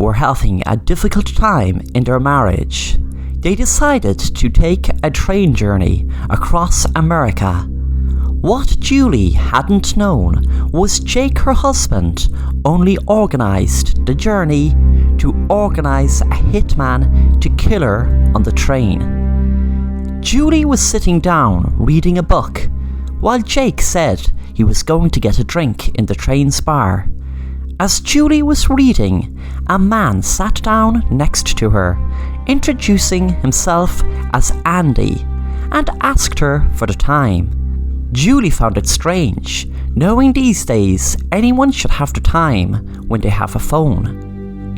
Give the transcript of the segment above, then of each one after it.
were having a difficult time in their marriage. They decided to take a train journey across America. What Julie hadn't known was Jake, her husband, only organised the journey to organise a hitman to kill her on the train. Julie was sitting down reading a book, while Jake said he was going to get a drink in the train's bar. As Julie was reading, a man sat down next to her, introducing himself as Andy, and asked her for the time. Julie found it strange, knowing these days anyone should have the time when they have a phone.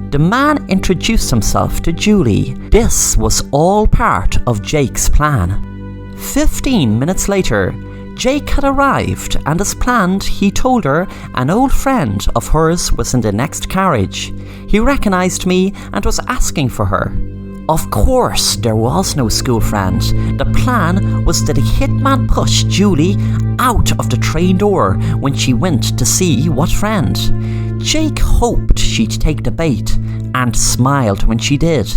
The man introduced himself to Julie. This was all part of Jake's plan. 15 minutes later, Jake had arrived, and as planned, he told her an old friend of hers was in the next carriage. He recognised me and was asking for her. Of course, there was no school friend. The plan was that the hitman pushed Julie out of the train door when she went to see what friend. Jake hoped she'd take the bait and smiled when she did.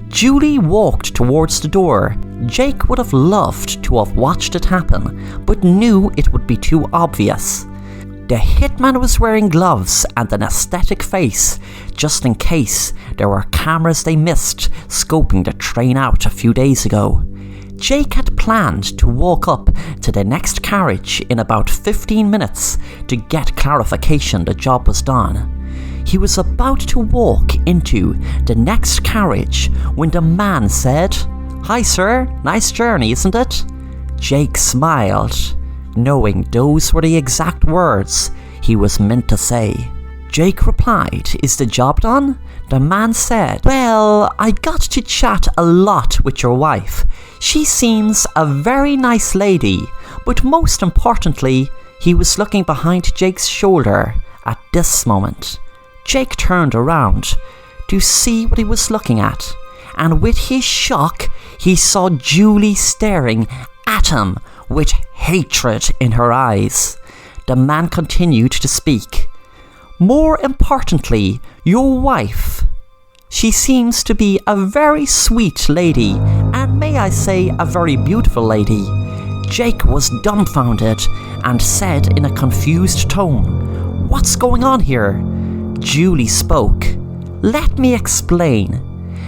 Julie walked towards the door. Jake would have loved to have watched it happen, but knew it would be too obvious. The hitman was wearing gloves and an aesthetic face, just in case there were cameras they missed scoping the train out a few days ago. Jake had planned to walk up to the next carriage in about 15 minutes to get clarification the job was done. He was about to walk into the next carriage when the man said, "Hi sir, nice journey, isn't it?" Jake smiled, knowing those were the exact words he was meant to say. Jake replied, "Is the job done?" The man said, "Well, I got to chat a lot with your wife. She seems a very nice lady," but most importantly, he was looking behind Jake's shoulder at this moment. Jake turned around to see what he was looking at, and with his shock, he saw Julie staring at him with hatred in her eyes. The man continued to speak. "More importantly, your wife. She seems to be a very sweet lady, and may I say a very beautiful lady." Jake was dumbfounded and said in a confused tone, "What's going on here?" Julie spoke. "Let me explain.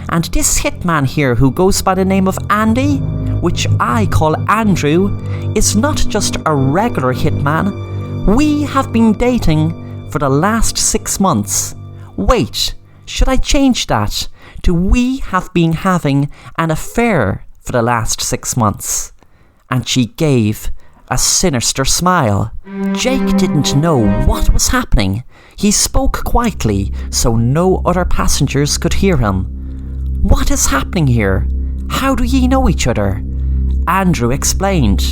And this hitman here who goes by the name of Andy, which I call Andrew, is not just a regular hitman. We have been dating for the last 6 months. Wait, should I change that to we have been having an affair for the last 6 months?" And she gave a sinister smile. Jake didn't know what was happening. He spoke quietly so no other passengers could hear him. "What is happening here? How do ye know each other?" Andrew explained.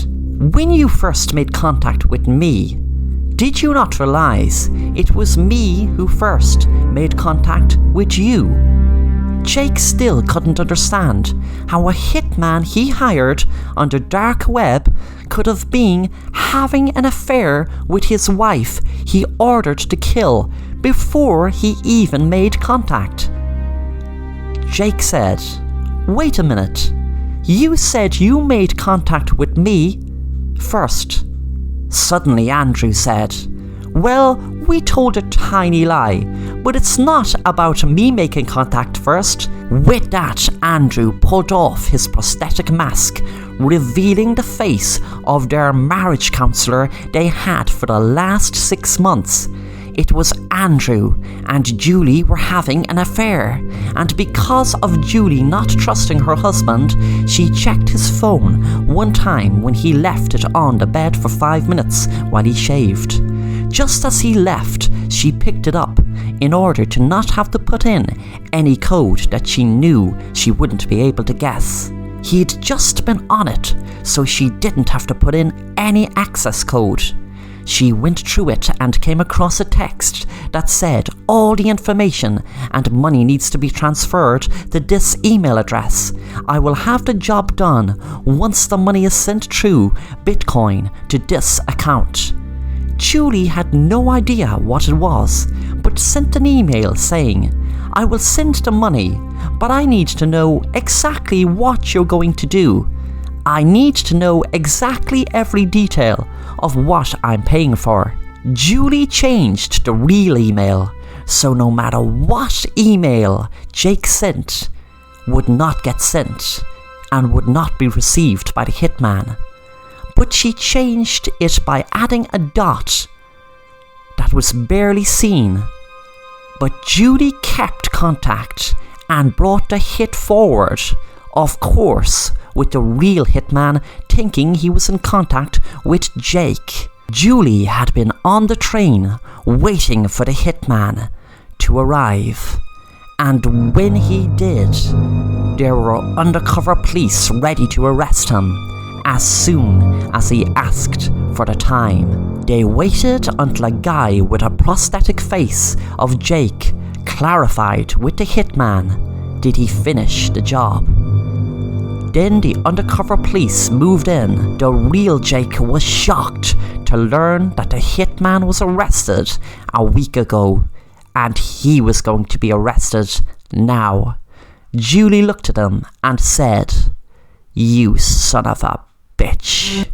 "When you first made contact with me, did you not realize it was me who first made contact with you?" Jake still couldn't understand how a hitman he hired on the dark web could have been having an affair with his wife he ordered to kill before he even made contact. Jake said, "Wait a minute. You said you made contact with me first." Suddenly Andrew said, "Well, we told a tiny lie, but it's not about me making contact first." With that, Andrew pulled off his prosthetic mask, revealing the face of their marriage counsellor they had for the last 6 months. It was Andrew and Julie were having an affair, and because of Julie not trusting her husband, she checked his phone one time when he left it on the bed for 5 minutes while he shaved. Just as he left, she picked it up in order to not have to put in any code that she knew she wouldn't be able to guess. He'd just been on it, so she didn't have to put in any access code. She went through it and came across a text that said all the information and money needs to be transferred to this email address. I will have the job done once the money is sent through Bitcoin to this account. Julie had no idea what it was, but sent an email saying, I will send the money, but I need to know exactly what you're going to do. I need to know exactly every detail of what I'm paying for." Julie changed the real email, so no matter what email Jake sent would not get sent and would not be received by the hitman. But she changed it by adding a dot that was barely seen. But Julie kept contact and brought the hit forward, of course, with the real hitman thinking he was in contact with Jake. Julie had been on the train waiting for the hitman to arrive, and when he did, there were undercover police ready to arrest him as soon as he asked for the time. They waited until a guy with a prosthetic face of Jake clarified with the hitman did he finish the job. Then the undercover police moved in. The real Jake was shocked to learn that the hitman was arrested a week ago, and he was going to be arrested now. Julie looked at him and said, "You son of a bitch."